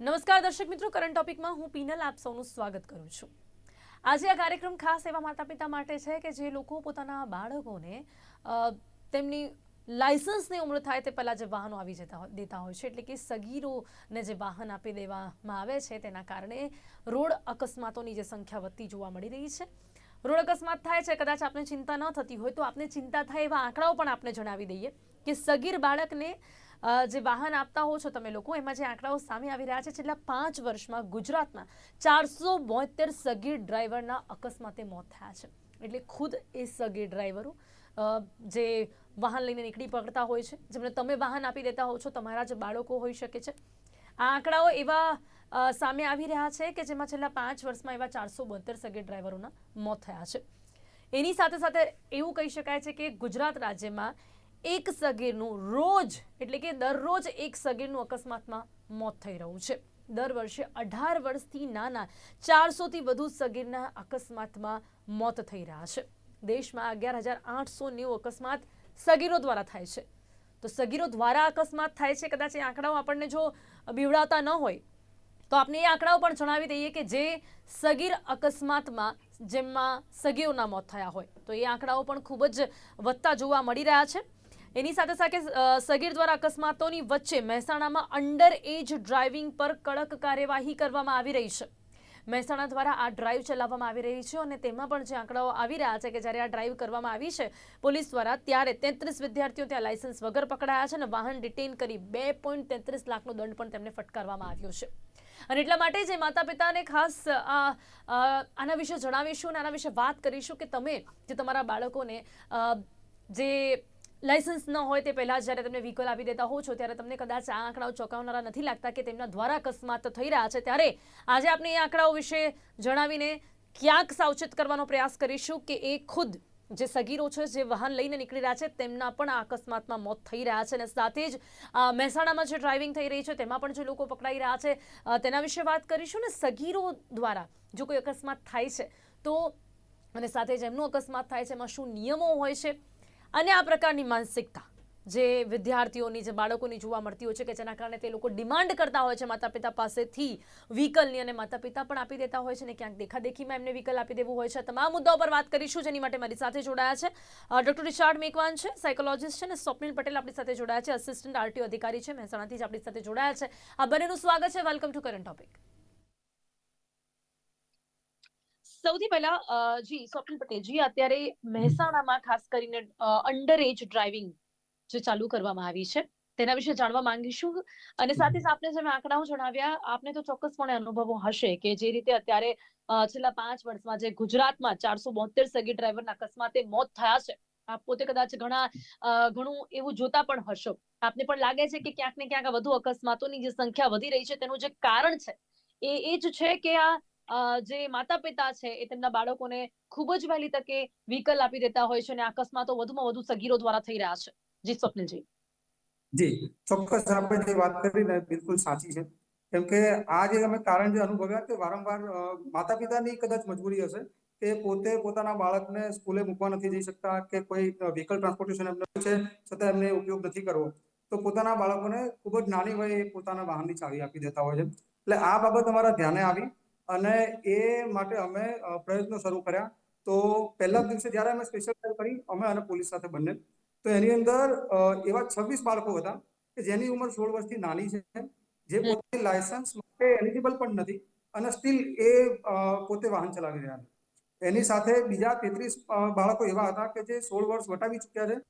નમસ્કાર દર્શક મિત્રો, કરંટ ટોપિકમાં હું પીનલ આપ સૌનું સ્વાગત કરું છું। આજે આ કાર્યક્રમ ખાસ એવા માતા પિતા માટે છે કે જે લોકો પોતાના બાળકોને તેમની લાયસન્સની ઉંમર થાય તે પહેલાં જે વાહનો આવી દેતા હોય છે, એટલે કે સગીરોને જે વાહન આપી દેવામાં આવે છે તેના કારણે રોડ અકસ્માતોની જે સંખ્યા વધતી જોવા મળી રહી છે। રોડ અકસ્માત થાય છે, કદાચ આપને ચિંતા ન થતી હોય તો આપને ચિંતા થાય એવા આંકડાઓ પણ આપને જણાવી દઈએ કે સગીર બાળકને જે વાહન આપતા હો છો તમે લોકો, એમાં જે આંકડાઓ સામે આવી રહ્યા છે, છેલ્લા 5 વર્ષમાં ગુજરાતમાં 472 સગીર ડ્રાઈવરના અકસ્માતે મોત થયા છે। એટલે ખુદ એ સગીર ડ્રાઈવરો જે વાહન લઈને નીકળી પડતા હોય છે, જેમને તમે વાહન આપી દેતા હો છો, તમારા જ બાળકો હોઈ શકે છે। આ આંકડાઓ એવા સામે આવી રહ્યા છે કે જેમાં છેલ્લા 5 વર્ષમાં એવા 472 સગીર ડ્રાઈવરોના મોત થયા છે। એની સાથે સાથે એવું કહી શકાય છે કે ગુજરાત રાજ્યમાં એક સગીરનું રોજ એટલે કે દરરોજ એક સગીરનું અકસ્માતમાં મોત થઈ રહ્યું છે। દર વર્ષે 18 વર્ષથી નાના 400થી વધુ સગીરના અકસ્માતમાં મોત થઈ રહ્યા છે। દેશમાં 11,890 અકસ્માત સગીરો દ્વારા થાય છે। તો સગીરો દ્વારા અકસ્માત થાય છે, કદાચ એ આંકડાઓ આપણને જો બીવડાવતા ન હોય તો આપણે એ આંકડાઓ પણ જણાવી દઈએ કે જે સગીર અકસ્માતમાં જેમાં સગીરોના મોત થયા હોય તો એ આંકડાઓ પણ ખૂબ જ વધતા જોવા મળી રહ્યા છે। એની સાથે સાથે સગીર દ્વારા અકસ્માતોની વચ્ચે મહેસાણામાં અંડર એજ ડ્રાઇવિંગ પર કડક કાર્યવાહી કરવામાં આવી રહી છે। મહેસાણા દ્વારા આ ડ્રાઈવ ચલાવવામાં આવી રહી છે અને તેમાં પણ જે આંકડાઓ આવી રહ્યા છે કે જ્યારે આ ડ્રાઈવ કરવામાં આવી છે પોલીસ દ્વારા, ત્યારે 33 વિદ્યાર્થીઓ ત્યાં લાયસન્સ વગર પકડાયા છે અને વાહન ડિટેઇન કરી 2.33 લાખનો દંડ પણ તેમને ફટકારવામાં આવ્યો છે। અને એટલા માટે જે માતા પિતાને ખાસ આના વિશે જણાવીશું અને આના વિશે વાત કરીશું કે તમે જે તમારા બાળકોને જે લાયસન્સ ન હોય તે પહેલાં જ્યારે તમને વ્હીકલ આપી દેતા હો છો ત્યારે તમને કદાચ આ આંકડાઓ ચોંકાવનારા નથી લાગતા કે તેમના દ્વારા અકસ્માત થઈ રહ્યા છે, ત્યારે આજે આપણે એ આંકડાઓ વિશે જણાવીને ક્યાંક સાવચેત કરવાનો પ્રયાસ કરીશું કે એ ખુદ જે સગીરો છે, જે વાહન લઈને નીકળી રહ્યા છે, તેમના પણ આ અકસ્માતમાં મોત થઈ રહ્યા છે। અને સાથે જ મહેસાણામાં જે ડ્રાઇવિંગ થઈ રહી છે તેમાં પણ જે લોકો પકડાઈ રહ્યા છે તેના વિશે વાત કરીશું। ને સગીરો દ્વારા જો કોઈ અકસ્માત થાય છે તો અને સાથે જ એમનો અકસ્માત થાય છે એમાં શું નિયમો હોય છે અને આ પ્રકારની માનસિકતા જે વિદ્યાર્થીઓની, જે બાળકોની જોવા મળતી હોય છે કે જેના કારણે તે લોકો ડિમાન્ડ કરતા હોય છે માતા પિતા પાસેથી વ્હીકલની, અને માતા પિતા પણ આપી દેતા હોય છે અને ક્યાંક દેખાદેખીમાં એમને વ્હીકલ આપી દેવું હોય છે। તમામ મુદ્દાઓ પર વાત કરીશું, જેની માટે મારી સાથે જોડાયા છે ડૉક્ટર રિચાર્ડ મેકવાન છે, સાયકોલોજીસ્ટ છે, અને સ્વપ્નિલ પટેલ આપણી સાથે જોડાયા છે, અસિસ્ટન્ટ આરટીઓ અધિકારી છે, મહેસાણાથી જ આપણી સાથે જોડાયા છે। આ બંનેનું સ્વાગત છે, વેલકમ ટુ કરંટ ટોપિક। સૌથી પહેલા જી સ્વપ્નિલ પટેલજી, અત્યારે મહેસાણામાં ખાસ કરીને અંડર એજ ડ્રાઇવિંગ જે ચાલુ કરવામાં આવી છે તેના વિશે જાણવા માંગીશું અને સાથે જ આપને જેમ આંકડાઓ જણાવ્યા, આપને તો ચોક્કસપણે અનુભવો હશે કે જે રીતે અત્યારે છેલ્લા 5 વર્ષમાં જે ગુજરાતમાં 472 સગીર ડ્રાઈવરના અકસ્માતે મોત થયા છે, આપ પોતે કદાચ ઘણું એવું જોતા પણ હશો, આપને પણ લાગે છે કે ક્યાંક ને ક્યાંક વધુ અકસ્માતોની જે સંખ્યા વધી રહી છે તેનું જે કારણ છે એ જ છે કે જે માતા પિતા છે એ તેમના બાળકોને ખૂબ જ વહેલી તકે વ્હીકલ આપી દેતા હોય છે અને અકસ્માતો વધુમાં વધુ સગીરો દ્વારા થઈ રહ્યા છે। જી સ્વપ્નિલજી। જી, ચોક્કસ આપણે જે વાત કરી ને બિલકુલ સાચી છે। કેમ કે આ જે અમે કારણ જે અનુભવ્યા કે વારંવાર માતા પિતાની કદાચ મજબૂરી હશે કે પોતે પોતાના બાળકને સ્કૂલે મૂકવા નથી જઈ શકતા કે કોઈ વ્હીકલ ટ્રાન્સપોર્ટેશન એમને છે છતાં એમને ઉપયોગ નથી કરવો, તો પોતાના બાળકોને ખૂબ જ નાની વયે પોતાના વાહનની ચાવી આપી દેતા હોય છે। એટલે આ બાબત અમારા ધ્યાને આવી અને એ માટે અમે પ્રયત્નો શરૂ કર્યા। તો પહેલા દિવસે જ્યારે અમે સ્પેશિયલ ડ્રાઈવ કરી, અમે અને પોલીસ સાથે બંને, તો એની અંદર એવા 26 બાળકો હતા કે જેની ઉંમર 16 વર્ષથી નાની છે, જે પોતે લાયસન્સ માટે એલિજિબલ પણ નથી અને સ્ટીલ એ પોતે વાહન ચલાવી રહ્યા છે। એની સાથે બીજા 33 બાળકો એવા હતા કે જે 16 વર્ષ વટાવી ચૂક્યા છે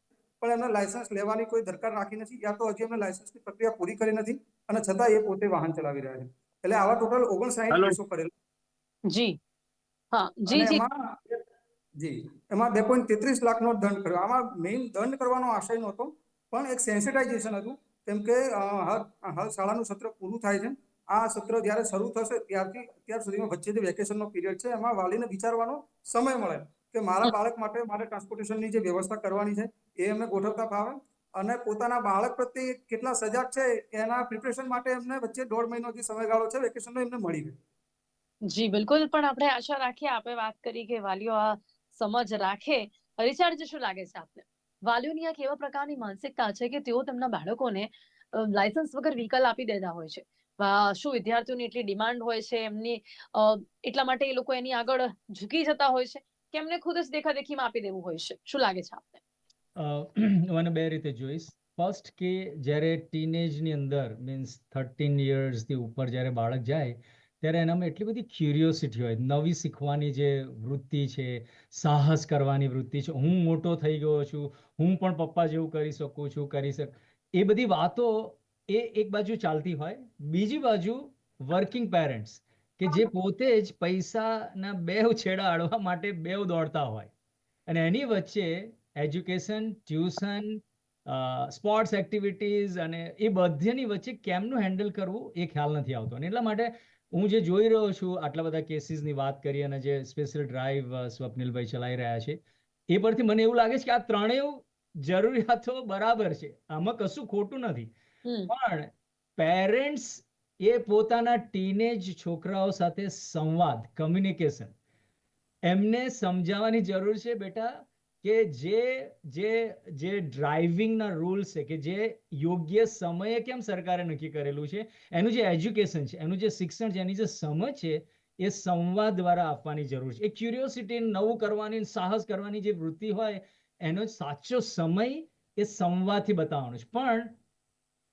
પણ એમને લાયસન્સ લેવાની કોઈ દરકાર રાખી નથી, યા તો હજી એમને લાયસન્સની પ્રક્રિયા પૂરી કરી નથી અને છતાં એ પોતે વાહન ચલાવી રહ્યા છે। એટલે આવા ટોટલ 59 કેસો કરેલા જી હા, જી અને જી એમાં 2.33 લાખનો દંડ કર્યો। આમાં મેઇન દંડ કરવાનો આશય નહોતો પણ એક સેન્સિટાઇઝેશન હતું, કેમ કે હાલ શાળાનું સત્ર પૂરું થાય છે, આ સત્ર જ્યારે શરૂ થશે ત્યારથી અત્યાર સુધીમાં વચ્ચે જે વેકેશનનો પીરિયડ છે એમાં વાલીને વિચારવાનો સમય મળે કે મારા બાળક માટે મારે ટ્રાન્સપોર્ટેશનની જે વ્યવસ્થા કરવાની છે એ એમને ગોઠવતા ફાવે અને પોતાના બાળક પ્રત્યે કેટલા સજાગ છે એના પ્રિપરેશન માટે એમને વચ્ચે 1.5 મહિનો જે સમયગાળો છે વેકેશનનો એમને મળી રહે। જી બિલકુલ, પણ આપણે આશા રાખીએ, આપણે વાત કરી કે વાલીઓ આ સમજ રાખે। રિચાર્ડ, શું લાગે છે આપને, વાલીઓની આ કેવા પ્રકારની માનસિકતા છે કે તેઓ તેમના બાળકોને લાયસન્સ વગર વ્હીકલ આપી દેતા હોય છે? શું વિદ્યાર્થીઓની એટલી ડિમાન્ડ હોય છે એમની, એટલા માટે એ લોકો એની આગળ ઝૂકી જતા હોય છે કે એમને ખુદ જ દેખાદેખીમાં આપી દેવું હોય છે? શું લાગે છે આપને? હું આને બે રીતે જોઈશ. ફર્સ્ટ કે જ્યારે ટીનેજની અંદર મીન્સ 13 યર્સથી ઉપર જ્યારે બાળક જાય ત્યારે એનામાં એટલી બધી ક્યુરિયોસિટી હોય, નવી શીખવાની જે વૃત્તિ છે, સાહસ કરવાની વૃત્તિ છે, હું મોટો થઈ ગયો છું, હું પણ પપ્પા જેવું કરી શકું છું, એ બધી વાતો એ એક બાજુ ચાલતી હોય. બીજી બાજુ વર્કિંગ પેરેન્ટ્સ કે જે પોતે જ પૈસાના બેવ છેડા અડવા માટે બેવ દોડતા હોય અને એની વચ્ચે એજ્યુકેશન, ટ્યુશન, સ્પોર્ટ્સ એક્ટિવિટીઝ અને એ બધીની વચ્ચે કેમનું હેન્ડલ કરવું એ ખ્યાલ નથી આવતો. અને એટલા માટે હું જે જોઈ રહ્યો છું, આટલા બધા કેસીસની વાત કરી અને જે સ્પેશિયલ ડ્રાઈવ સ્વપ્નિલભાઈ ચલાવી રહ્યા છે એ પરથી મને એવું લાગે છે કે આ ત્રણેય જરૂરિયાતો બરાબર છે, આમાં કશું ખોટું નથી. પણ પેરેન્ટ્સ એ પોતાના ટીનેજ છોકરાઓ સાથે સંવાદ, કમ્યુનિકેશન એમને સમજાવવાની જરૂર છે બેટા કે જે ડ્રાઇવિંગના રૂલ્સ છે કે જે યોગ્ય સમયે કેમ સરકારે નક્કી કરેલું છે, એનું જે એજ્યુકેશન છે, એનું જે શિક્ષણ છે, એની જે સમજ છે એ સંવાદ દ્વારા આપવાની જરૂર છે. એ ક્યુરિયોસિટી, નવું કરવાની, સાહસ કરવાની જે વૃત્તિ હોય એનો સાચો સમય એ સંવાદથી બતાવવાનો છે. પણ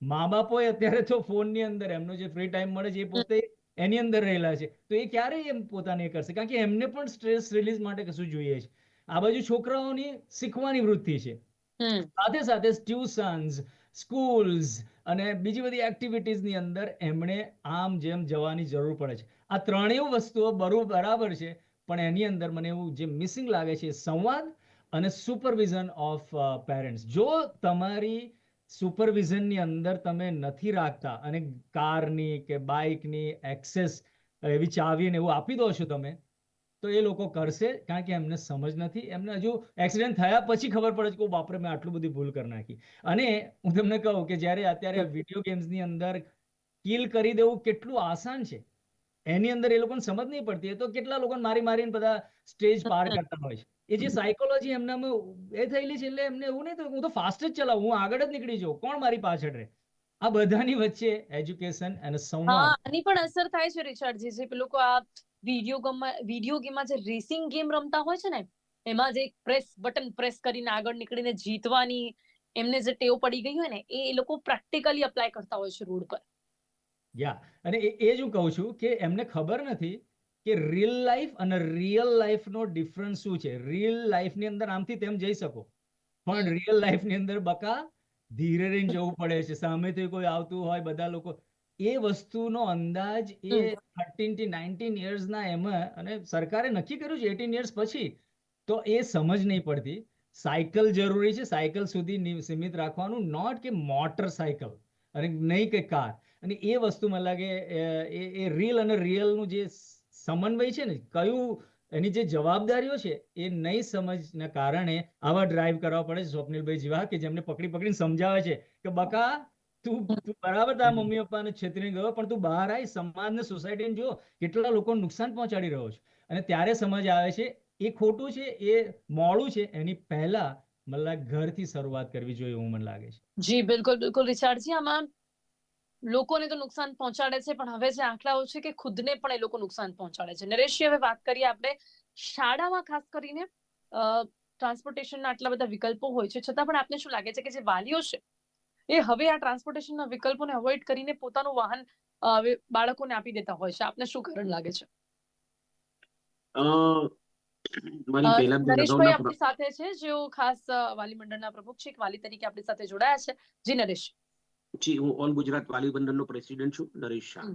મા બાપોએ અત્યારે તો ફોનની અંદર એમનો જે ફ્રી ટાઈમ મળે છે એ પોતે એની અંદર રહેલા છે, તો એ ક્યારેય એમ પોતાને કરશે? કારણ કે એમને પણ સ્ટ્રેસ રિલીઝ માટે કશું જોઈએ છે. આ બાજુ છોકરાઓની શીખવાની વૃત્તિ છે, સાથે સાથે ટ્યુશન્સ, સ્કૂલ્સ અને બીજી બધી એક્ટિવિટીઝની અંદર એમણે આમ જેમ જવાની જરૂર પડે છે. આ ત્રણેય વસ્તુઓ બરાબર છે, પણ એની અંદર મને એવું જે મિસિંગ લાગે છે સંવાદ અને સુપરવિઝન ઓફ પેરેન્ટ્સ. જો તમારી સુપરવિઝનની અંદર તમે નથી રાખતા અને કારની કે બાઇકની એક્સેસ એવી ચાવીને એવું આપી દો છો તમે, તો એ લોકો કરશે, કારણ કે એમને સમજ નથી. એમને હજુ એક્સિડન્ટ થયા પછી ખબર પડે છે કે બાપરે મેં આટલું બધી ભૂલ કરી નાખી. અને હું તમને કહું કે જ્યારે અત્યારે વિડીયો ગેમ્સની અંદર કિલ કરી દેવું કેટલું આસાન છે, એની અંદર એ લોકોને સમજ નહીં પડતી. એ તો કેટલા લોકોને મારી મારીને બધા સ્ટેજ પાર કરતા હોય છે. એ જે સાયકોલોજી એમનામાં એ થયેલી છે, એટલે એમને એવું નહીં થયું હું તો ફાસ્ટ જ ચલાવું, હું આગળ જ નીકળી જાઉં, કોણ મારી પાછળ રહે. આ બધાની વચ્ચે એજ્યુકેશન અને સંવાદ. આની પણ અસર થાય છે રિચાર્ડજી, જે પેલું આ વિડીયો ગેમમાં જે રેસિંગ ગેમ રમતા હોય છે ને, એમાં જે બટન પ્રેસ કરીને આગળ નીકળીને જીતવાની એમને જે ટેવ પડી ગઈ હોય ને, એ લોકો પ્રેક્ટિકલી અપ્લાય કરતા હોય છે રોડ પર. અને એ જ હું કહું છું કે એમને ખબર નથી કે રિયલ લાઈફ અને રિયલ લાઈફનો ડિફરન્સ શું છે. રિયલ લાઈફની અંદર આમથી તેમ જઈ શકો, પણ રિયલ લાઈફની અંદર બકા ધીરે રહીને જવું પડે છે. સામેથી કોઈ આવતું હોય, બધા લોકો એ વસ્તુનો અંદાજ એ 13 થી 19 યર્સના એમાં, અને સરકારે નક્કી કર્યું છે 18 યર્સ પછી, તો એ સમજ નહીં પડતી. સાયકલ જરૂરી છે, સાયકલ સુધી સીમિત રાખવાનું, નોટ કે મોટર સાયકલ અને નહીં કે કાર. અને એ વસ્તુ મને લાગે એ રીલ અને રિયલનું જે સમન્વય છે ને, કયું એની જે જવાબદારીઓ છે એ નહીં સમજના કારણે આવા ડ્રાઈવ કરવા પડે છે સ્વપ્નિલભાઈ જેવા, કે જેમને પકડી પકડીને સમજાવે છે કે બકા તું બરાબર તારા મમ્મી પપ્પાને છેતરીને ગયો, પણ તું બહાર આવી સમાજને, સોસાયટીને જો કેટલા લોકોને નુકસાન પહોંચાડી રહ્યો છે. અને ત્યારે સમજ આવે છે એ ખોટું છે, એ મોડું છે, એની પહેલા મને ઘરથી શરૂઆત કરવી જોઈએ એવું મને લાગે છે. જી બિલકુલ બિલકુલ રિચાર્ડજી, આમાં લોકોને તો નુકસાન પહોંચાડે છે, પણ હવે જે આંકડાઓ છે કે ખુદને પણ એ લોકો નુકસાન પહોંચાડે છે. નરેશજી, હવે વાત કરીએ આપણે શાળામાં, ખાસ કરીને ટ્રાન્સપોર્ટેશનના આટલા બધા વિકલ્પો હોય છે, છતાં પણ આપને શું લાગે છે કે જે વાલીઓ છે એ હવે આ ટ્રાન્સપોર્ટેશનના વિકલ્પોને અવોઇડ કરીને પોતાનું વાહન બાળકોને આપી દેતા હોય છે? આપને શું કારણ લાગે છે? નરેશભાઈ આપણી સાથે છે, જેઓ ખાસ વાલી મંડળના પ્રમુખ છે, એક વાલી તરીકે આપણી સાથે જોડાયા છે. જી નરેશ. જી, હું ઓલ ગુજરાત વાલી મંડળનો પ્રેસિડેન્ટ છું, નરેશ શાહ.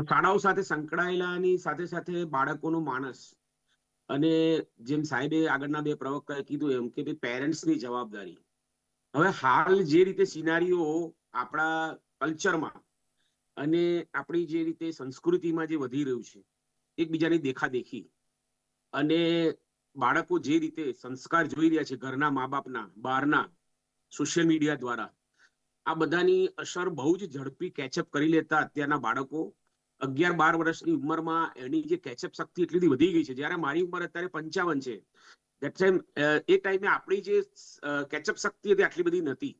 શાળાઓ સાથે સંકળાયેલાની સાથે સાથે બાળકોનું માનસ, અને જેમ સાહેબે આગળના બે પ્રવક્તાએ કીધું એમ કે પેરેન્ટ્સની જવાબદારી. હવે હાલ જે રીતે સિનારીઓ આપણા કલ્ચરમાં અને આપણી જે રીતે સંસ્કૃતિમાં જે વધી રહ્યું છે, એકબીજાની દેખાદેખી, અને બાળકો જે રીતે સંસ્કાર જોઈ રહ્યા છે ઘરના મા બાપના, બહારના, સોશિયલ મીડિયા દ્વારા, આ બધાની અસર બહુ જ ઝડપી કેચઅપ કરી લેતા અત્યારના બાળકો 11-12 વર્ષની ઉંમરમાં એની જે કેચઅપ શક્તિ એટલી વધી ગઈ છે. જ્યારે મારી ઉંમર અત્યારે 55 છે, એ ટાઈમે આપણી જે કેચઅપ શક્તિ હતી આટલી બધી નથી.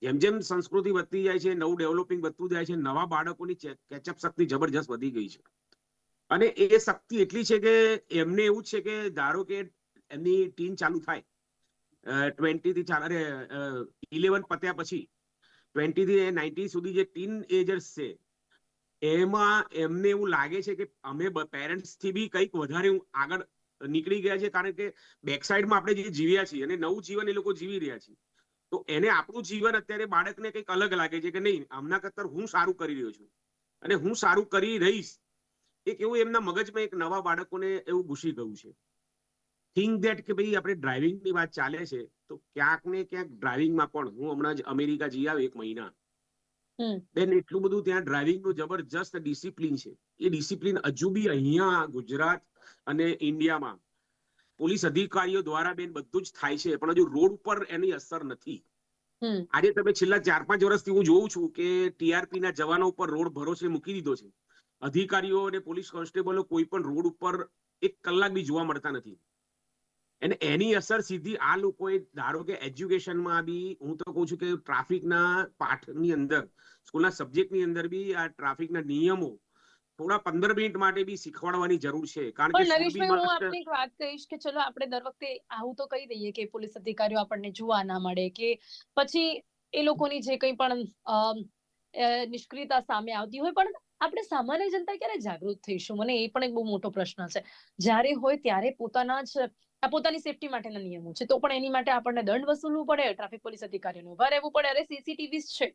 જેમ જેમ સંસ્કૃતિ વધતી જાય છે, નવું ડેવલપિંગ વધતું જાય છે, નવા બાળકોની કેચઅપ શક્તિ જબરજસ્ત વધી ગઈ છે. અને એ શક્તિ એટલી છે કે એમને એવું છે કે ધારો કે એમની ટીન ચાલુ થાય 20 થી 11 પત્યા પછી 20 થી 90 સુધી જે ટીન એજર્સ છે એમાં એમને એવું લાગે છે કે અમે પેરેન્ટ્સ થી બી કંઈક વધારે આગળ નીકળી ગયા છે, કારણ કે બેક સાઈડમાં આપણે જે જીવ્યા છીએ અને નવું જીવન એ લોકો જીવી રહ્યા છે. તો એને આપણું જીવન અત્યારે બાળકને કંઈક અલગ લાગે છે કે નહીં, આમના કરતા હું સારું કરી રહ્યો છું અને હું સારું કરી રહીશ. એક એવું એમના મગજમાં એક નવા બાળકોને એવું ઘૂસી ગયું છે. થિંક ધેટ કે ભાઈ આપણે ડ્રાઇવિંગની વાત ચાલે છે તો ક્યાંક ને ક્યાંક ડ્રાઇવિંગમાં પણ હું હમણાં જ અમેરિકા જઈ આવ્યો 1 મહિના. બેન એટલું બધું ત્યાં ડ્રાઇવિંગનું જબરજસ્ત ડિસિપ્લિન છે. એ ડિસિપ્લિન હજુ બી અહીંયા ગુજરાત અને ઇન્ડિયામાં પોલીસ અધિકારીઓ દ્વારા બેન બધું જ થાય છે, પણ હજુ રોડ ઉપર એની અસર નથી. આજે તમે છેલ્લા 4-5 વર્ષથી હું જોઉં છું કે ટીઆરપી ના જવાનો ઉપર રોડ ભરોસે મૂકી દીધો છે. અધિકારીઓ અને પોલીસ કોન્સ્ટેબલો કોઈ પણ રોડ ઉપર 1 કલાક બી જોવા મળતા નથી. અને એની અસર સીધી આ લોકોએ ધારો કે એજ્યુકેશનમાં બી હું તો કહું છું કે ટ્રાફિકના પાઠની અંદર સ્કૂલના સબ્જેક્ટની અંદર બી આ ટ્રાફિકના નિયમો થોડા 15 મિનિટ માટે બી શીખવાડવાની જરૂર છે. કારણ કે પણ નરેશભાઈ, હું આપને એક વાત કહીશ કે ચલો આપણે દર વખતે આવું તો કહી દઈએ કે પોલીસ અધિકારીઓ આપણને જોવા ના મળે કે પછી એ લોકોની જે કંઈ પણ નિષ્ક્રિયતા સામે આવતી હોય, પણ આપણે સામાન્ય જનતા ક્યારે જાગૃત થઈશું? મને એ પણ એક બહુ મોટો પ્રશ્ન છે. જ્યારે હોય ત્યારે પોતાની સેફટી માટેના નિયમો છે તો પણ એની માટે આપણને દંડ વસૂલવું પડે, ટ્રાફિક પોલીસ અધિકારીઓને ઉભા રહેવું પડે. અરે સીસીટીવી છે,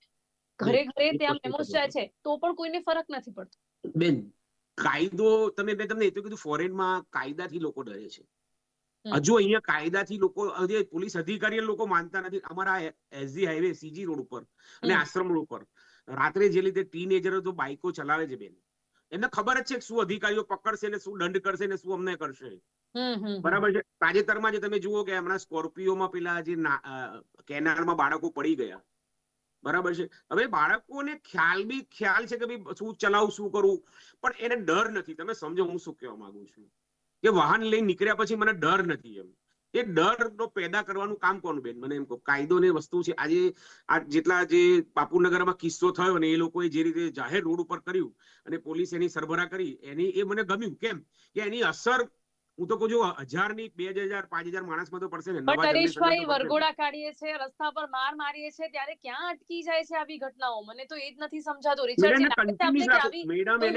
ઘરે ઘરે ત્યાં મેમોસ જાય છે તો પણ કોઈને ફરક નથી પડતો. બેન કાયદો તમને એ તો કીધું ફોરેનમાં કાયદાથી લોકો ડરે છે. હજુ અહીંયા કાયદાથી લોકો પોલીસ અધિકારી લોકો માનતા નથી. અમારા એસજી હાઈવે સીજી રોડ ઉપર અને આશ્રમ રોડ ઉપર રાત્રે જે રીતે ટીનેજરો તો બાઇકો ચલાવે છે બેન, એમને ખબર જ છે શું અધિકારીઓ પકડશે ને શું દંડ કરશે ને શું અમને કરશે. બરાબર છે. તાજેતરમાં જે તમે જુઓ કે હમણાં સ્કોર્પિયોમાં પેલા જે કેનાલમાં બાળકો પડી ગયા, બરાબર છે. હવે બાળકોને ખ્યાલ છે કે ભાઈ શું ચલાવું શું કરવું, પણ એને ડર નથી. તમે સમજો હું શું કહેવા માંગુ છું કે વાહન લઈને નીકળ્યા પછી મને ડર નથી. એમ એ ડર પેદા કરવાનું કામ કોનું બેન? મને એમ કહો, કાયદોની વસ્તુ છે. આજે આ જેટલા જે બાપુનગરમાં કિસ્સો થયો ને એ લોકોએ જે રીતે જાહેર રોડ ઉપર કર્યું અને પોલીસ એની સરભરા કરી, એની એ મને ગમ્યું. કેમ કે એની અસર હું તો કહું છું 1000 ની 2000 5000 માણસમાં તો પડશે ને. પણ નરેશભાઈ, વરઘોડા કાઢીએ છે, રસ્તા પર માર મારીએ છે, ત્યારે ક્યાં અટકી જાય છે આવી ઘટનાઓ? મને તો એ જ નથી સમજાતું. રિચર્ડ,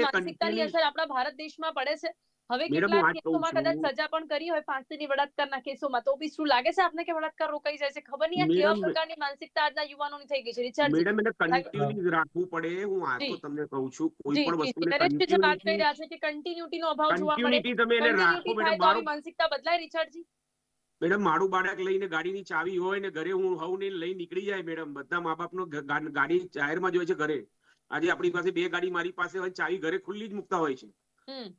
માનસિકતાની અસર આપણા ભારત દેશમાં પડે છે. હવે કેટલાક કેસોમાં કદાચ સજા પણ કરી હોય, ફાંસીની બળાત્કારના કેસોમાં, તો બી શું લાગે છે આપને કે બળાત્કાર રોકાઈ જાય છે? ખબર નહીં આ કેવા પ્રકારની માનસિકતા આજના યુવાનોની થઈ ગઈ છે. રિચર્ડ, મેડમ એને કન્ટિન્યુટી રાખવું પડે. હું આ તો તમને કહું છું, કોઈ પણ વસ્તુને નરેશભાઈ વાત કરી રહ્યા છે કે કન્ટિન્યુટીનો અભાવ જોવા મળે. તમે એને રાખો મેડમ. આવી માનસિકતા બદલાય રિચર્ડજી? મેડમ મારું બાળક લઈને ગાડીની ચાવી હોય ને ઘરે હું હોઉં ને લઈ નીકળી જાય મેડમ. બધા મા બાપનો ગાડી જાહેરમાં જ હોય છે ઘરે. આજે આપણી પાસે 2 ગાડી મારી પાસે હોય, ચાવી ઘરે ખુલ્લી જ મૂકતા હોય છે.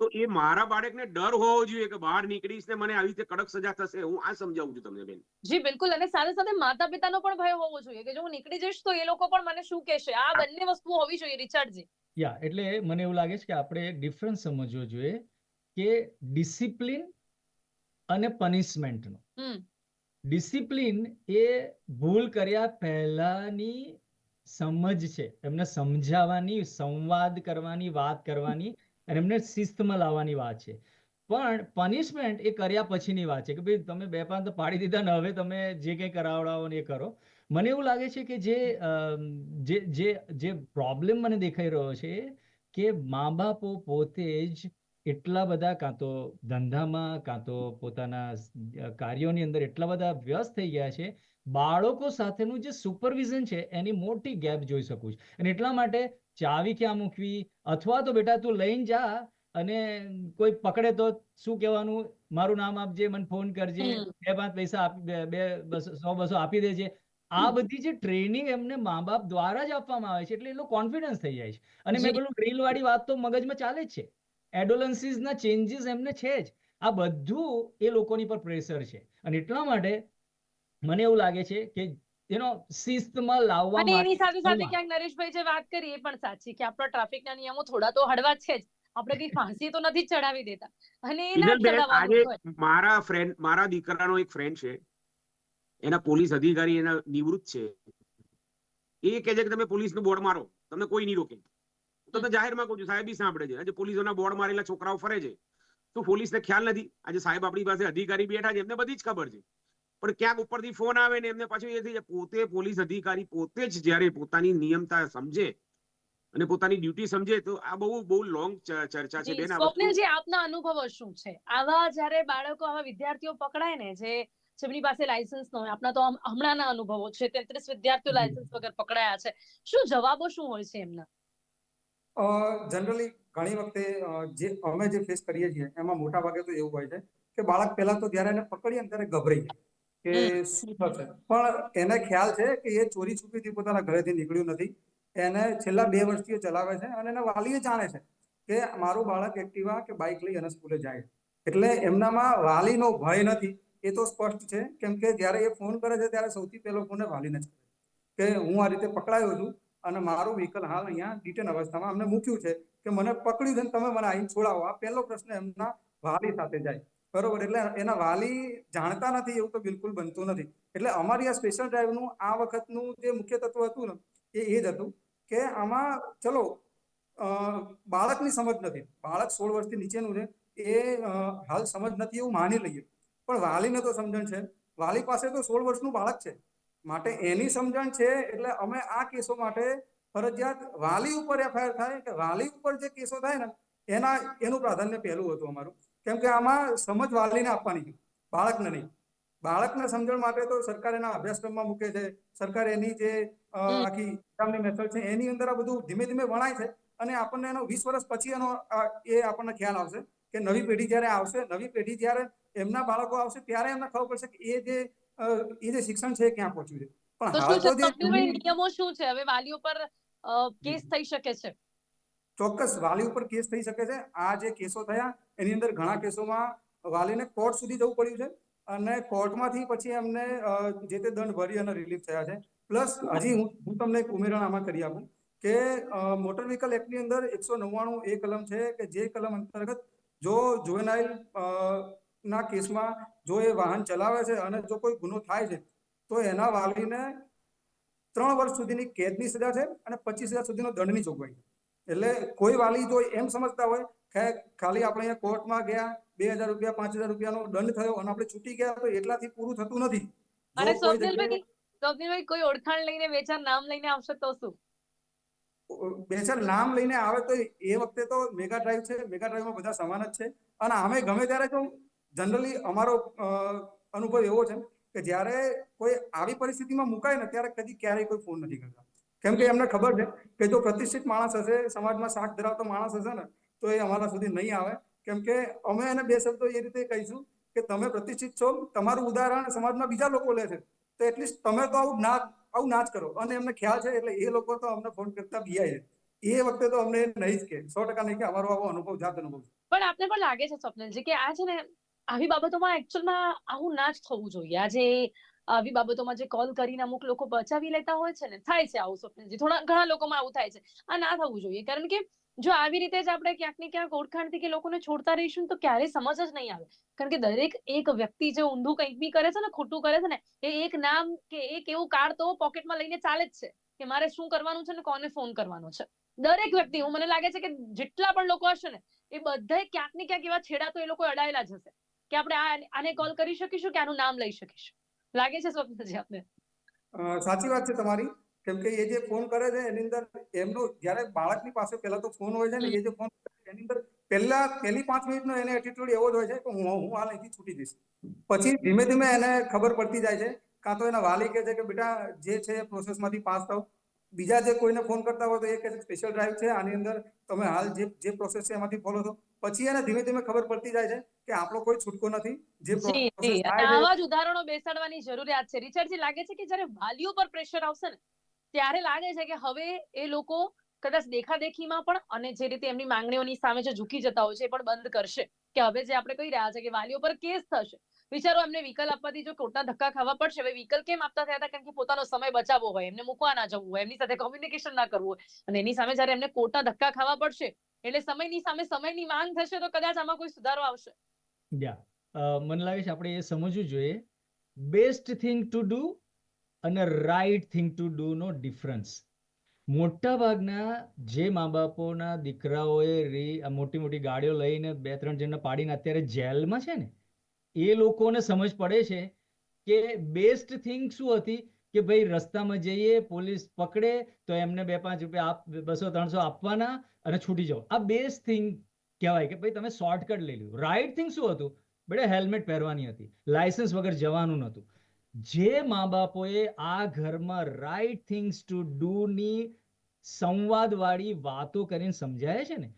તો એ મારા બાળકને ડર હોવો જોઈએ કે બહાર નીકળીશ ને મને આવી રીતે કડક સજા થશે. હું આ સમજાવું છું તમને બેન. જી બિલકુલ. અને સાથે સાથે માતા પિતાનો પણ ભય હોવો જોઈએ કે જો હું નીકળી જઈશ તો એ લોકો પણ મને શું કહેશે. આ બંને વસ્તુ હોવી જોઈએ રિચર્ડજી. એટલે મને એવું લાગે છે કે આપણે એક ડિફરન્સ સમજવો જોઈએ કે ડિસિપ્લિન અને પનિશમેન્ટનો. ડિસિપ્લિન એ ભૂલ કર્યા પહેલાની સમજ છે, એમને સમજાવવાની, સંવાદ કરવાની, વાત કરવાની અને એમને શિસ્તમાં લાવવાની વાત છે. પણ પનિશમેન્ટ એ કર્યા પછીની વાત છે કે ભાઈ તમે 2-5 તો પાડી દીધા ને હવે તમે જે કંઈ કરાવડાવો ને એ કરો. મને એવું લાગે છે કે જે પ્રોબ્લેમ મને દેખાઈ રહ્યો છે કે મા બાપો પોતે જ એટલા બધા કાં તો ધંધામાં કાં તો પોતાના કાર્યોની અંદર એટલા બધા વ્યસ્ત થઈ ગયા છે, બાળકો સાથેનું જે સુપરવિઝન છે એની મોટી ગેપ જોઈ શકું છું. અને એટલા માટે ચાવી ક્યાં મૂકવી, અથવા તો બેટા તું લઈને જા અને કોઈ પકડે તો શું કહેવાનું, મારું નામ આપજે, મને ફોન કરજે, 2-5 પૈસા 100-200 આપી દેજે. આ બધી જે ટ્રેનિંગ એમને મા બાપ દ્વારા જ આપવામાં આવે છે એટલે એ લોકો કોન્ફિડન્સ થઈ જાય છે. અને મેં પેલું ડ્રીલ વાળી વાત તો મગજમાં ચાલે જ છે. એડોલન્સીસના ચેન્જીસ એમને છે જ. આ બધું એ લોકોની પર પ્રેશર છે અને એટલા માટે મને એવું લાગે છે કે શિસ્તમાં લાવવા માટે. એની સાથે સાથે ક્યાંક નરેશભાઈ જે વાત કરી એ પણ સાચી કે આપણા ટ્રાફિકના નિયમો થોડા તો હળવા છે જ. આપણે કઈ ફાંસી તો નથી ચડાવી દેતા. અને મારા દીકરાનો એક ફ્રેન્ડ છે, એના પોલીસ અધિકારી એના નિવૃત્ત છે. એ કહે છે કે તમે પોલીસનું બોર્ડ મારો, તમને કોઈ નહીં રોકે. તમે જાહેરમાં કહું છું, સાહેબ બી સાંભળે છે. આજે પોલીસોના બોર્ડ મારેલા છોકરાઓ ફરે છે, તો પોલીસને ખ્યાલ નથી? આજે સાહેબ આપણી પાસે અધિકારી બેઠા છે, એમને બધી જ ખબર છે, પણ ક્યાંક ઉપરથી ફોન આવે ને એમને પાછું એ થઈ જાય. પોતે પોલીસ અધિકારી પોતે જ જ્યારે પોતાની નિયમતા સમજે અને પોતાની ડ્યુટી સમજે, તો આ બહુ લોંગ ચર્ચા છે બેન. આ વસ્તુ સ્વપ્નિલજી, આપના અનુભવો શું છે? આવા જ્યારે બાળકો, આવા વિદ્યાર્થીઓ પકડાય ને, જેમની પાસે લાયસન્સ ન હોય, આપના તો હમણાંના અનુભવો છે, 33 વિદ્યાર્થીઓ લાયસન્સ વગર પકડાયા છે, શું જવાબો શું હોય છે એમના? જનરલી ઘણી વખતે જે અમે જે ફેસ કરીએ છીએ એમાં મોટા ભાગે તો એવું હોય છે કે બાળક પહેલા તો જ્યારે એને પકડીએ ને ત્યારે ગભરાઈ જાય કે શું થશે, પણ એને ખ્યાલ છે કે એ ચોરી છુપીથી પોતાના ઘરેથી નીકળ્યું નથી. એને છેલ્લા 2 વર્ષથી એ ચલાવે છે અને એના વાલીએ જાણે છે કે મારું બાળક એક્ટિવા કે બાઇક લઈ અને સ્કૂલે જાય, એટલે એમનામાં વાલીનો ભય નથી. એ તો સ્પષ્ટ છે, કેમ કે જ્યારે એ ફોન કરે છે ત્યારે સૌથી પહેલો ફોન વાલીને જ કરે કે હું આ રીતે પકડાયો છું અને મારું વ્હીકલ હાલ અહીંયા ડિટેન અવસ્થામાં અમને મૂક્યું છે, કે મને પકડ્યું છે, તમે મને અહીં છોડાવો. આ પહેલો પ્રશ્ન એમના વાલી સાથે જાય, બરોબર? એટલે એના વાલી જાણતા નથી એવું તો બિલકુલ બનતું નથી. એટલે અમારી આ સ્પેશિયલ ડ્રાઈવનું આ વખતનું જે મુખ્ય તત્વ હતું ને એ જ હતું કે આમાં ચલો બાળકની સમજ નથી, બાળક 16 વર્ષથી નીચેનું છે, એ હાલ સમજ નથી એવું માની લઈએ, પણ વાલીને તો સમજણ છે. વાલી પાસે તો 16 વર્ષનું બાળક છે, માટે એની સમજણ છે. એટલે અમે આ કેસો માટે ફરજિયાત વાલી ઉપર એફઆઈઆર થાય, કે વાલી ઉપર જે કેસો થાય ને એનું પ્રાધાન્ય પહેલું હતું અમારું, કેમ કે આમાં સમજ વાલીને આપવાની છે, બાળકને નહીં. બાળકને સમજણ માટે તો સરકાર એના અભ્યાસક્રમમાં મૂકે છે, સરકાર એની જે આખી એક્ઝામની મેથડ છે એની અંદર આ બધું ધીમે ધીમે વણાય છે, અને આપણને એનો 20 વર્ષ પછી એનો એ આપણને ખ્યાલ આવશે કે નવી પેઢી જ્યારે આવશે, નવી પેઢી જ્યારે એમના બાળકો આવશે ત્યારે એમને ખબર પડશે કે એ જે શિક્ષણ છે ક્યાં પહોંચ્યું છે. પણ હાલ તો જે નિયમો શું છે? હવે વાલીઓ પર કેસ થઈ શકે છે? ચોક્કસ વાલી ઉપર કેસ થઈ શકે છે. આ જે કેસો થયા એની અંદર ઘણા કેસોમાં વાલીને કોર્ટ સુધી જવું પડ્યું છે, અને કોર્ટમાંથી પછી એમને જે તે દંડ ભરી અને રિલીફ થયા છે. પ્લસ હજી હું તમને એક ઉમેરણ આમાં કરી આપું કે મોટર વ્હીકલ એક્ટની અંદર 199 એ કલમ છે કે જે કલમ અંતર્ગત જો જુવેનાઇલ ના કેસમાં જો એ વાહન ચલાવે છે અને જો કોઈ ગુનો થાય છે તો એના વાલીને 3 વર્ષ સુધીની કેદની સજા છે અને 25,000 સુધીનો દંડની જોગવાઈ છે. એટલે કોઈ વાલી જો એમ સમજતા હોય કે ખાલી આપણે અહીંયા કોર્ટમાં ગયા, 2,000 રૂપિયા 5,000 રૂપિયાનો દંડ થયો અને આપણે છૂટી ગયા, તો એટલાથી પૂરું થતું નથી. અને સ્વપ્નિલભાઈ કોઈ ઓળખાણ લઈને, વેચાર નામ લઈને આવશે તો શું? બેચાર નામ લઈને આવે તો એ વખતે તો મેગા ડ્રાઈવ છે, મેગા ડ્રાઈવમાં બધા સમાન જ છે. અને આમે ગમે ત્યારે તો જનરલી અમારો અનુભવ એવો છે કે જ્યારે કોઈ આવી પરિસ્થિતિમાં મુકાય ને ત્યારે ક્યારેય કોઈ ફોન નથી કરતા, કેમ કે એમને ખબર છે કે જો પ્રતિષ્ઠિત માણસ હશે, સમાજમાં શાખ ધરાવતો માણસ હશે ને, તો એ અમારા સુધી નહીં આવે. કેમ કે અમે એને 2 શબ્દો એ રીતે કહીશું કે તમે પ્રતિષ્ઠિત છો, તમારું ઉદાહરણ સમાજમાં બીજા લોકો લે છે, તો એટલીસ્ટ તમે તો આવું ના જ કરો. અને એમને ખ્યાલ છે, એટલે એ લોકો તો અમને ફોન કરતા બીઆઈ છે. એ વખતે તો અમને નહીં જ કે 100% નહીં કે અમારો આવો અનુભવ જાત અનુભવ. પણ આપને પણ લાગે છે સ્વપ્નિલજી કે આ છે ને, આવી બાબતોમાં એકચ્યુઅલમાં આવું ના જ થવું જોઈએ. આજે આવી બાબતોમાં જે કોલ કરીને અમુક લોકો બચાવી લેતા હોય છે ને, થાય છે આવું સ્વપ્નિલજી, ઘણા લોકોમાં આવું થાય છે. આ ના થવું જોઈએ, કારણ કે જો આવી રીતે જ આપણે ક્યાંક ને ક્યાંક ઓળખાણથી કે લોકોને છોડતા રહીશું તો ક્યારેય સમજ જ નહીં આવે. કારણ કે દરેક એક વ્યક્તિ જે ઊંધું કંઈક બી કરે છે ને, ખોટું કરે છે ને, એ એક નામ કે એક એવું કાર્ડ તો પોકેટમાં લઈને ચાલે જ છે કે મારે શું કરવાનું છે ને કોને ફોન કરવાનો છે. દરેક વ્યક્તિ, મને લાગે છે કે જેટલા પણ લોકો હશે ને એ બધા ક્યાંક ને ક્યાંક એવા છેડા તો એ લોકો અડાયેલા જ હશે કે આપણે આને કોલ કરી શકીશું, કે આનું નામ લઈ શકીશું. લાગે છે સ્વપ્નજી આપને? સાચી વાત છે તમારી, કેમ કે એ જે ફોન કરે છે એની અંદર એમનો જ્યારે બાળકની પાસે પહેલા તો ફોન હોય છે ને, એ જે ફોન એની અંદર પહેલી 5 મિનિટનો એને એટીટ્યુડ એવો જ હોય છે કે હું હાલ અહીંથી છૂટી જઈશ. પછી ધીમે ધીમે એને ખબર પડતી જાય છે, કાં તો એના વાલી કહે છે કે બેટા જે છે પ્રોસેસમાંથી પાસ થાવ. બીજા જે કોઈને ફોન કરતા હોય તો એ કહે છે સ્પેશિયલ ડ્રાઈવ છે, આની અંદર તમે હાલ જે પ્રોસેસ છે એમાંથી ફોલો થો. પછી એને ધીમે ધીમે ખબર પડતી જાય છે કે આપણો કોઈ છૂટકો નથી. જે પ્રોસેસ થાય છે આવા જ ઉદાહરણો બેસાડવાની જરૂરિયાત છે. રિચર્ડજી, લાગે છે કે જ્યારે વાલીઓ પર પ્રેશર આવશે ને ત્યારે લાગે છે કે હવે એ લોકો કદાચ દેખાદેખીમાં પણ અને જે રીતે એમની માંગણીઓની સામે જે ઝૂકી જતા હોય છે એ પણ બંધ કરશે. કે હવે જે આપણે કહી રહ્યા છે કે વાલીઓ પર કેસ થશે. વિચારો, એમને વ્હીકલ આપવાથી જો ખોટા ધક્કા ખાવા પડશે. હવે વ્હીકલ કેમ આપતા થયા હતા? કારણ કે પોતાનો સમય બચાવવો હોય, એમને મૂકવા ના જવું હોય, એમની સાથે કોમ્યુનિકેશન ના કરવું હોય, અને એની સામે જ્યારે એમને ખોટા ધક્કા ખાવા પડશે એટલે સમયની સામે સમયની માંગ થશે, તો કદાચ આમાં કોઈ સુધારો આવશે. મને લાગે છે આપણે એ સમજવું જોઈએ, બેસ્ટ થિંગ ટુ ડુ અને રાઈટ થિંગ ટુ ડુ નો ડિફરન્સ. મોટા ભાગના જે મા બાપોના દીકરાઓએ મોટી મોટી ગાડીઓ લઈને 2-3 જણને પાડીને અત્યારે જેલમાં છે ને, એ લોકોને સમજ પડે છે કે બેસ્ટ થિંગ શું હતી કે ભાઈ રસ્તામાં જઈએ, પોલીસ પકડે તો એમને 2-5 રૂપિયા 200-300 આપવાના અને છૂટી જાઓ. આ બેસ્ટ થિંગ કહેવાય કે ભાઈ તમે શોર્ટકટ લઈ લીધું. રાઈટ થિંગ શું હતું? બેટા હેલ્મેટ પહેરવાની હતી, લાયસન્સ વગર જવાનું નહોતું. જે મા બાપોએ આ ઘરમાં રાઈટ થિંગ્સ ટુ ડુ ની સંવાદવાળી વાતો કરીને સમજાય છે ને,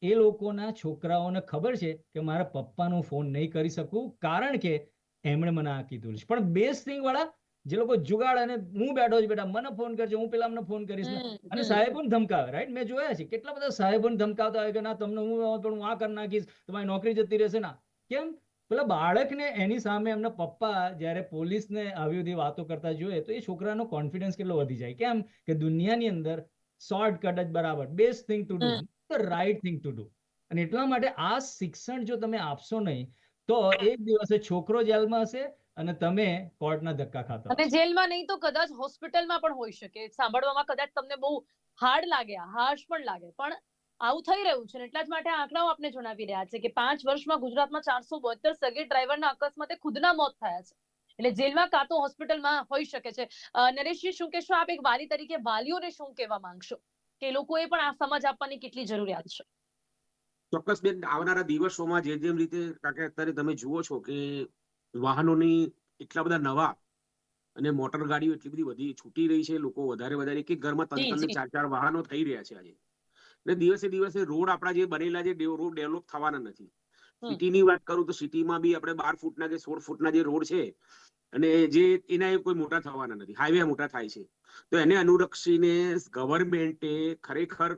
એ લોકોના છોકરાઓને ખબર છે કે મારા પપ્પાનો ફોન નહીં કરી શકું કારણ કે એમણે મને આ કીધું છે. પણ બેસ્ટ થિંગ વાળા જે લોકો જુગાડ અને હું બેઠો છું બેટા મને ફોન કરજો, હું પેલા ફોન કરીશ ને, અને સાહેબોને ધમકાવે. રાઈટ, મેં જોયા છે કેટલા બધા સાહેબોને ધમકાવતા હોય કે ના તમને હું આ કરી નાખીશ, તમારી નોકરી જતી રહેશે. ના, કેમ? પેલા બાળકને એની સામે એમના પપ્પા જ્યારે પોલીસને આવી બધી વાતો કરતા જોઈએ તો એ છોકરાનો કોન્ફિડન્સ કેટલો વધી જાય. કેમ કે દુનિયાની અંદર શોર્ટકટ જ બરાબર, best thing to do, right thing to do. અને એટલા માટે આ શિક્ષણ જો તમે આપશો નહીં તો એક દિવસે છોકરો જેલમાં હશે અને તમે કોર્ટના ધક્કા ખાતા અને હશો. જેલમાં નહીં તો કદાચ હોસ્પિટલમાં પણ હોઈ શકે. સાંભળવામાં કદાચ તમને બહુ હાર્ડ લાગે, હાર્શ પણ લાગે, પણ આવું થઈ રહ્યું છે. એટલા જ માટે આંકડાઓ આપને જણાવી રહ્યા છે કે 5 વર્ષમાં ગુજરાતમાં 472 સગીર ડ્રાઈવરના અકસ્માતે ખુદના મોત થયા છે. એટલે જેલમાં કાં તો હોસ્પિટલમાં હોઈ શકે છે. નરેશજી, શું કહેશો આપ એક વાલી તરીકે? વાલીઓને શું કહેવા માંગશો કે લોકોએ પણ આ સમજ આપવાની કેટલી જરૂરિયાત છે? ચોક્કસ બેન, આવનારા દિવસોમાં જેમ રીતે કારણ કે અત્યારે તમે જુઓ છો કે વાહનોની એટલા બધા નવા અને મોટર ગાડીઓ એટલી બધી વધી છૂટી રહી છે. લોકો વધારે એક ઘરમાં 3 ને 4 વાહનો થઈ રહ્યા છે આજે. અને દિવસે દિવસે રોડ આપણા જે બનેલા છે રોડ ડેવલપ થવાના નથી. સિટીની વાત કરું તો સિટીમાં બી આપણે 12 ફૂટના કે 16 ફૂટના જે રોડ છે અને જે એના કોઈ મોટા થવાના નથી, હાઈવે મોટા થાય છે. તો એને અનુલક્ષીને ગવર્મેન્ટે ખરેખર,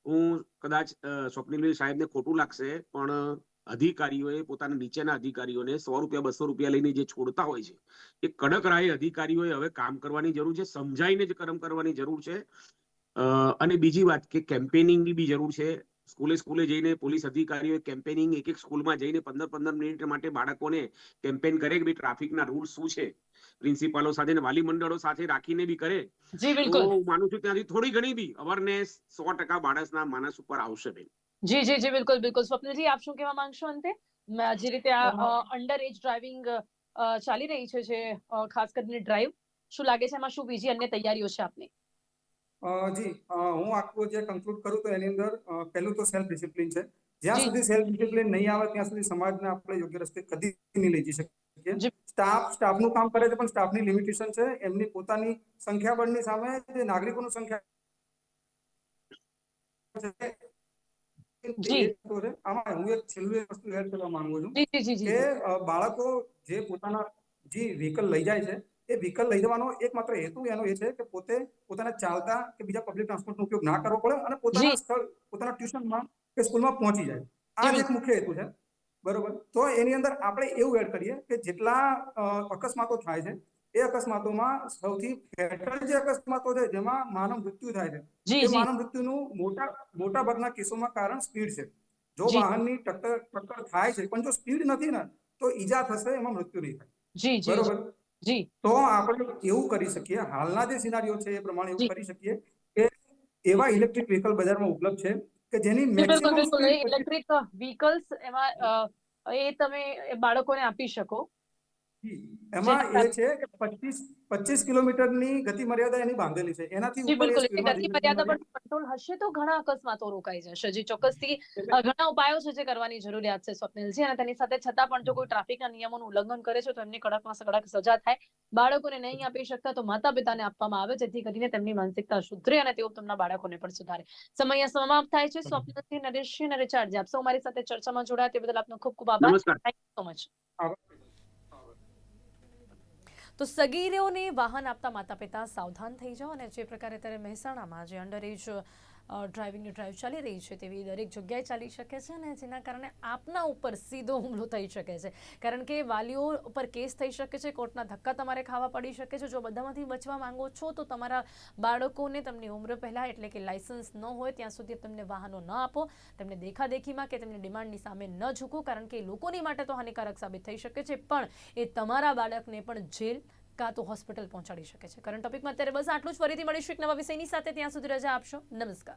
હું કદાચ સ્વપ્નિલભાઈ સાહેબને ખોટું લાગશે પણ અધિકારીઓએ પોતાના નીચેના અધિકારીઓને 100 રૂપિયા 200 રૂપિયા લઈને જે છોડતા હોય છે એ કડક રાહે અધિકારીઓએ હવે કામ કરવાની જરૂર છે, સમજાઈને જ કામ કરવાની જરૂર છે. અને બીજી વાત કે કેમ્પેનિંગની બી જરૂર છે. સ્કૂલે જઈને પોલીસ અધિકારીઓ કેમ્પેનિંગ એક સ્કૂલમાં જઈને 15 મિનિટ માટે બાળકોને કેમ્પેન કરે કે ભાઈ ટ્રાફિકના રૂલ્સ શું છે, પ્રિન્સિપાલો સાથે વાલી મંડળો સાથે રાખીને બી કરે તો હું માનું છું ત્યાંથી થોડી ઘણી બી અવેરનેસ 100% બાળકના માનસ ઉપર આવશે બેન. જી, બિલકુલ. સ્વપ્નજી, આપ શું કહેવા માંગશો અંતે? જે રીતે આ અંડર એજ ડ્રાઇવિંગ ચાલી રહી છે, જે ખાસ કરીને ડ્રાઈવ, શું લાગે છે એમાં શું બીજી અન્ય તૈયારીઓ છે આપની? જી, હું આખું જે કન્ક્લુડ કરું તો એની અંદર પહેલું તો સેલ્ફ ડિસિપ્લિન છે. જ્યાં સુધી સેલ્ફ ડિસિપ્લિન નહીં આવે ત્યાં સુધી સમાજને આપણે યોગ્ય રસ્તે કદી નહીં લઈ જઈ શકીએ. સ્ટાફનું કામ કરે છે પણ સ્ટાફની લિમિટેશન છે. એમની પોતાની સંખ્યાબળની સામે જે નાગરિકોની સંખ્યા આમાં હું એક છેલ્લું વસ્તુ એડ કરવા માંગુ છું કે બાળકો જે પોતાના જે વ્હીકલ લઈ જાય છે એ વ્હીકલ લઈ જવાનો એકમાત્ર હેતુ એનો એ છે કે પોતાના ચાલતા કે બીજા પબ્લિક ટ્રાન્સપોર્ટનો ઉપયોગ ના કરવો પડે અને પોતાના સ્થળ, પોતાના ટ્યુશનમાં કે સ્કૂલમાં પહોંચી જાય. આ જ એક મુખ્ય હેતુ છે. બરોબર. તો એની અંદર આપણે એવું એડ કરીએ કે જેટલા અકસ્માતો થાય છે એ અકસ્માતોમાં સૌથી ફેટલ જે અકસ્માતો છે જેમાં માનવ મૃત્યુ થાય છે એ માનવ મૃત્યુનું મોટા ભાગના કેસોમાં કારણ સ્પીડ છે. જો વાહનની ટક્કર થાય છે પણ જો સ્પીડ નથી ને તો ઈજા થશે, એમાં મૃત્યુ નહીં થાય. બરોબર. તો આપણે એવું કરી શકીએ, હાલના જે સિનારીઓ છે એ પ્રમાણે એવું કરી શકીએ કે એવા ઇલેક્ટ્રિક વ્હીકલ બજારમાં ઉપલબ્ધ છે કે જેની મેક્સિમમ સ્પીડ ઇલેક્ટ્રિક વ્હીકલ્સ એમાં એ તમે બાળકોને આપી શકો. એમાં એ છે કે 25 કિલોમીટરની ગતિ મર્યાદા એની બાંધેલી છે. એનાથી ઉપર એ સ્પીડમાં ગતિ મર્યાદા પર કંટ્રોલ હશે તો ઘણા અકસ્માતો રોકાઈ જશે. જી, ચોક્કસથી ઘણા ઉપાયો છે જે કરવાની જરૂરિયાત છે સ્વપ્નિલજી. અને તેની સાથે છતાં પણ જો કોઈ ટ્રાફિકના નિયમોનું ઉલ્લંઘન કરે છે તો એમની કડકમાં કડક સજા થાય. બાળકોને નહીં આપી શકતા તો માતા પિતાને આપવામાં આવે જેથી કરીને તેમની માનસિકતા સુધરે અને તેઓ તેમના બાળકોને પણ સુધારે. સમય સમાપ્ત થાય છે. સ્વપ્નિલજી, નરેશજી અને રિચાર્ડજી, આપ સૌ મારી સાથે ચર્ચામાં જોડાયા તે બદલ આપનો ખૂબ ખૂબ આભાર. નમસ્કાર. Thank you so much. તો સગીરોને વાહન આપતા માતા પિતા સાવધાન થઈ જાઓ. અને જે પ્રકારે અત્યારે મહેસાણામાં જે અંડર એજ ડ્રાઇવિંગની ડ્રાઈવ ચાલી રહી છે તેવી દરેક જગ્યાએ ચાલી શકે છે અને જેના કારણે આપના ઉપર સીધો હુમલો થઈ શકે છે. કારણ કે વાલીઓ ઉપર કેસ થઈ શકે છે, કોર્ટના ધક્કા તમારે ખાવા પડી શકે છે. જો બધામાંથી બચવા માંગો છો તો તમારા બાળકોને તેમની ઉંમર પહેલાં, એટલે કે લાયસન્સ ન હોય ત્યાં સુધી તેમને વાહનો ન આપો. તેમને દેખાદેખીમાં કે તેમની ડિમાન્ડની સામે ન ઝૂકો, કારણ કે લોકોની માટે તો હાનિકારક સાબિત થઈ શકે છે પણ એ તમારા બાળકને પણ જેલ, કાં તો હોસ્પિટલ પહોંચાડી શકે છે. કરંટ ટોપિકમાં અત્યારે બસ આટલું જ. ફરીથી મળીશું એક નવા વિષયની સાથે. ત્યાં સુધી રજા આપશો. નમસ્કાર.